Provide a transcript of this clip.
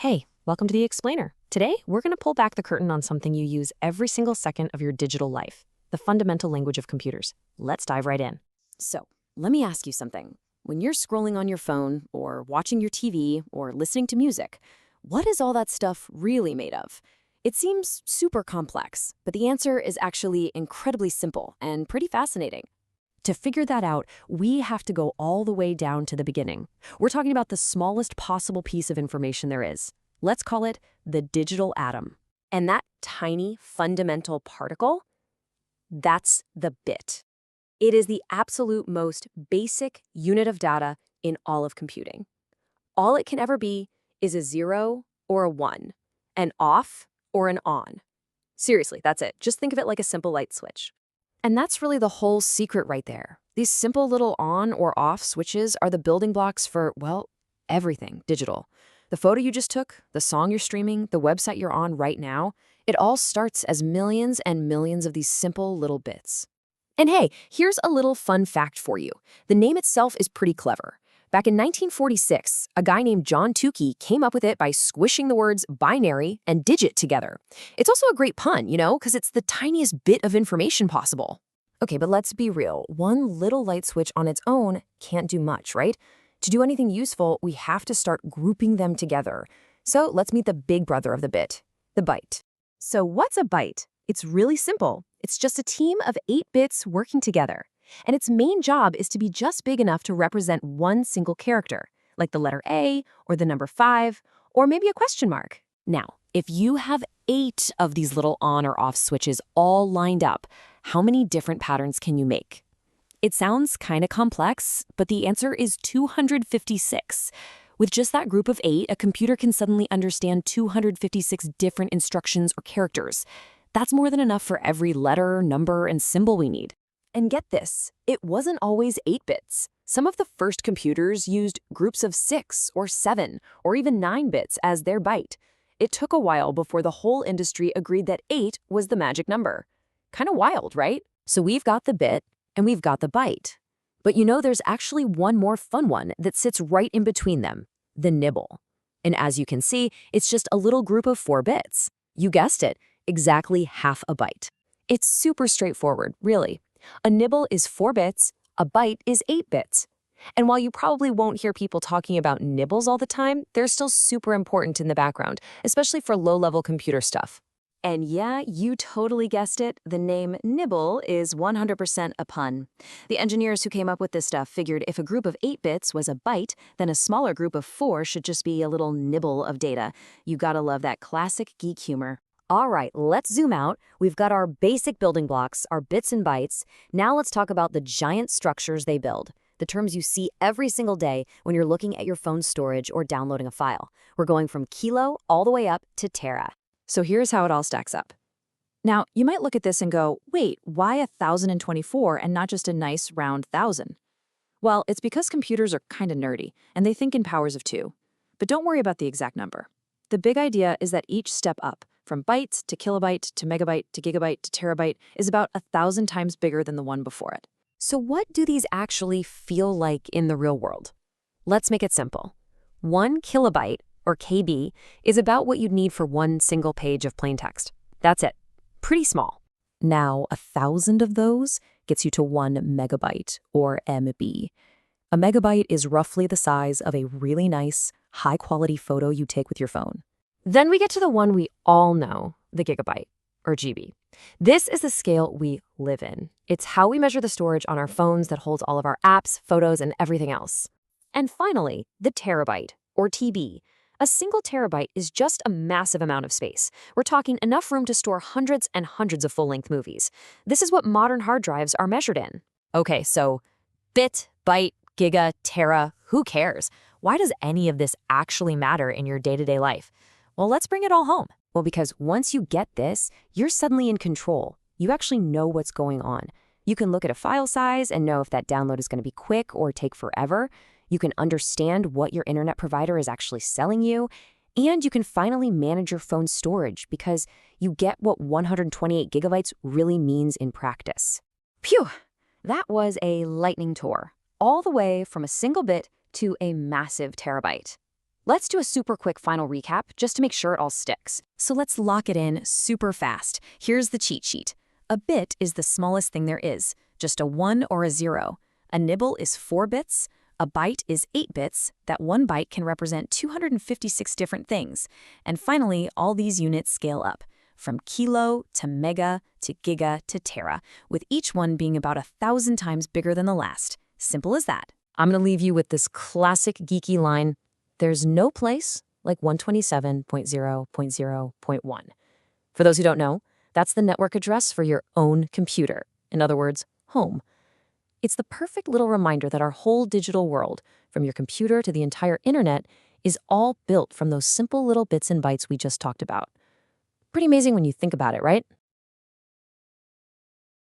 Hey, welcome to The Explainer. Today, we're going to pull back the curtain on something you use every single second of your digital life, the fundamental language of computers. Let's dive right in. So, let me ask you something. When you're scrolling on your phone, or watching your TV, or listening to music, what is all that stuff really made of? It seems super complex, but the answer is actually incredibly simple and pretty fascinating. To figure that out, we have to go all the way down to the beginning. We're talking about the smallest possible piece of information there is. Let's call it the digital atom. And that tiny, fundamental particle, that's the bit. It is the absolute most basic unit of data in all of computing. All it can ever be is a 0 or a 1, an off or an on. Seriously, that's it. Just think of it like a simple light switch. And that's really the whole secret right there. These simple little on or off switches are the building blocks for, well, everything digital. The photo you just took, the song you're streaming, the website you're on right now, it all starts as millions and millions of these simple little bits. And hey, here's a little fun fact for you. The name itself is pretty clever. Back in 1946, a guy named John Tukey came up with it by squishing the words binary and digit together. It's also a great pun, because it's the tiniest bit of information possible. Okay, but let's be real. One little light switch on its own can't do much, right? To do anything useful, we have to start grouping them together. So let's meet the big brother of the bit, the byte. So what's a byte? It's really simple. It's just a team of 8 bits working together. And its main job is to be just big enough to represent one single character, like the letter A, or the number 5, or maybe a question mark. Now, if you have 8 of these little on or off switches all lined up, how many different patterns can you make? It sounds kind of complex, but the answer is 256. With just that group of 8, a computer can suddenly understand 256 different instructions or characters. That's more than enough for every letter, number, and symbol we need. And get this, it wasn't always 8 bits. Some of the first computers used groups of 6 or 7 or even 9 bits as their byte. It took a while before the whole industry agreed that 8 was the magic number. Kind of wild, right? So we've got the bit and we've got the byte. But there's actually one more fun one that sits right in between them, the nibble. And as you can see, it's just a little group of 4 bits. You guessed it, exactly half a byte. It's super straightforward, really. A nibble is 4 bits, a byte is 8 bits. And while you probably won't hear people talking about nibbles all the time, they're still super important in the background, especially for low-level computer stuff. And yeah, you totally guessed it, the name nibble is 100% a pun. The engineers who came up with this stuff figured if a group of 8 bits was a byte, then a smaller group of 4 should just be a little nibble of data. You gotta love that classic geek humor. All right, let's zoom out. We've got our basic building blocks, our bits and bytes. Now let's talk about the giant structures they build, the terms you see every single day when you're looking at your phone's storage or downloading a file. We're going from kilo all the way up to tera. So here's how it all stacks up. Now, you might look at this and go, wait, why 1,024 and not just a nice round 1,000? Well, it's because computers are kind of nerdy, and they think in powers of 2. But don't worry about the exact number. The big idea is that each step up, from bytes to kilobyte to megabyte to gigabyte to terabyte, is about 1,000 times bigger than the one before it. So what do these actually feel like in the real world? Let's make it simple. 1 kilobyte, or KB, is about what you'd need for one single page of plain text. That's it. Pretty small. Now, 1,000 of those gets you to 1 megabyte, or MB. A megabyte is roughly the size of a really nice, high-quality photo you take with your phone. Then we get to the one we all know, the gigabyte, or GB. This is the scale we live in. It's how we measure the storage on our phones that holds all of our apps, photos, and everything else. And finally, the terabyte, or TB. A single terabyte is just a massive amount of space. We're talking enough room to store hundreds and hundreds of full-length movies. This is what modern hard drives are measured in. Okay, so bit, byte, giga, tera, who cares? Why does any of this actually matter in your day-to-day life? Well, let's bring it all home. Well, because once you get this, you're suddenly in control. You actually know what's going on. You can look at a file size and know if that download is going to be quick or take forever. You can understand what your internet provider is actually selling you. And you can finally manage your phone's storage because you get what 128 gigabytes really means in practice. Phew! That was a lightning tour, all the way from a single bit to a massive terabyte. Let's do a super quick final recap just to make sure it all sticks. So let's lock it in super fast. Here's the cheat sheet. A bit is the smallest thing there is, just a 1 or a 0. A nibble is 4 bits. A byte is 8 bits. That 1 byte can represent 256 different things. And finally, all these units scale up, from kilo to mega to giga to tera, with each one being about 1,000 times bigger than the last. Simple as that. I'm going to leave you with this classic geeky line. There's no place like 127.0.0.1. For those who don't know, that's the network address for your own computer. In other words, home. It's the perfect little reminder that our whole digital world, from your computer to the entire internet, is all built from those simple little bits and bytes we just talked about. Pretty amazing when you think about it, right?